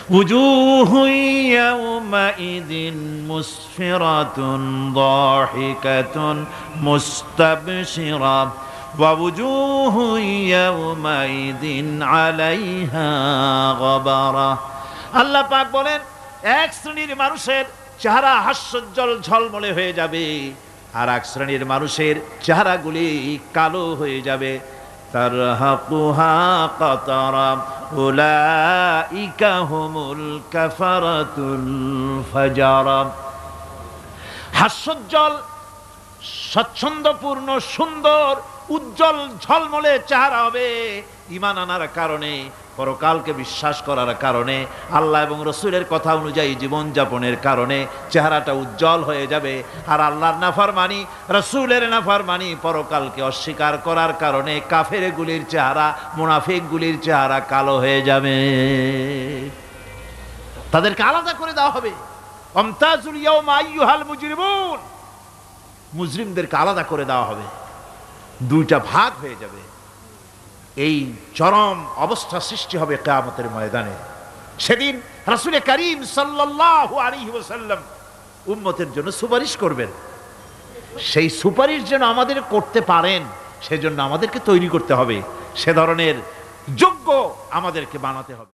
উজুহু ইয়াওমাইদিন মুসফিরাতুন দাহিকাতুন মুস্তাবশিরা ওয়া উজুহু ইয়াওমাইদিন আলাইহা গাবারা। আল্লাহ পাক বলেন, এক শ্রেণীর মানুষের চেহারা হাস্যোজ্জ্বল ঝলমলে হয়ে যাবে, আর এক শ্রেণীর মানুষের চেহারাগুলি কালো হয়ে যাবে। তারহাকুহা কাতারা উলাইকা হুমুল কাফারাতুল ফাজারা। হাস্যোজ্জ্বল, স্বচ্ছন্দপূর্ণ, সুন্দর, উজ্জ্বল ঝলমলে চেহারা হবে ঈমান আনার কারণে, পরকালকে বিশ্বাস করার কারণে, আল্লাহ এবং রসুলের কথা অনুযায়ী জীবনযাপনের কারণে চেহারাটা উজ্জ্বল হয়ে যাবে। আর আল্লাহর নাফরমানি, রসুলের নাফরমানি, পরকালকে অস্বীকার করার কারণে কাফেরগুলির চেহারা, মুনাফিকগুলির চেহারা কালো হয়ে যাবে। তাদেরকে আলাদা করে দেওয়া হবে। আমতাজুল ইয়াওমা আইয়ুহাল মুজরিমুন, মুজরিমদেরকে আলাদা করে দেওয়া হবে, দুইটা ভাগ হয়ে যাবে। এই চরম অবস্থা সৃষ্টি হবে কিয়ামতের ময়দানে। সেদিন রাসূল করিম সাল্লাল্লাহু আলাইহি ওয়াসাল্লাম উম্মতের জন্য সুপারিশ করবেন। সেই সুপারিশ যেন আমাদের করতে পারেন, সেজন্য আমাদেরকে তৈরি করতে হবে, সে ধরনের যোগ্য আমাদেরকে বানাতে হবে।